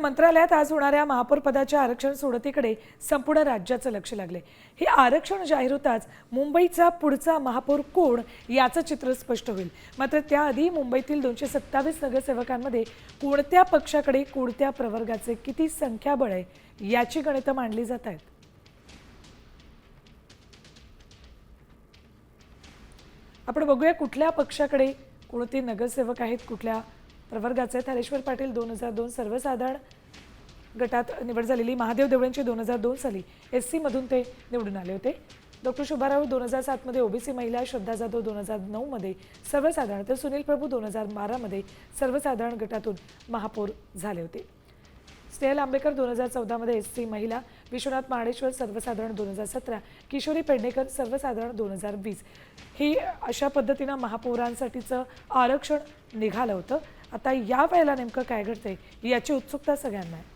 मंत्रालयात आज होणाऱ्या महापौर पदाच्या आरक्षण सोडतीकडे संपूर्ण राज्याचं लक्ष लागले। हे आरक्षण जाहीर होताच मुंबईचा पुढचा महापौर कोण याचं चित्र स्पष्ट होईल। मात्र त्याआधी मुंबईतील 227 नगरसेवकांमध्ये कोणत्या पक्षाकडे कोणत्या प्रवर्गाचे किती संख्याबळ आहे याची गणितं मांडली जात आहेत। आपण बघूया कुठल्या पक्षाकडे कोणते नगरसेवक आहेत, कुठल्या प्रवर्गाचे आहेत। हरेश्वर पाटील 2002 सर्वसाधारण गटात निवड झालेली, महादेव देवळेंची 2002 साली एससी मधून ते निवडून आले होते। डॉक्टर शुभाराव 2007 मध्ये ओबीसी महिला, श्रद्धा जाधव 2009 मध्ये सर्वसाधारण, तर सुनील प्रभू 2012 मध्ये सर्वसाधारण गटातून महापौर झाले होते। स्नेहल आंबेकर 2014 मध्ये एससी महिला, विश्वनाथ महाडेश्वर सर्वसाधारण 2017, किशोरी पेडणेकर सर्वसाधारण 2020 ही अशा पद्धतीने महापौरांसाठीचं आरक्षण निघालं होतं। आता या वेळेला नेमकं काय घडतंय याची उत्सुकता सगळ्यांना आहे।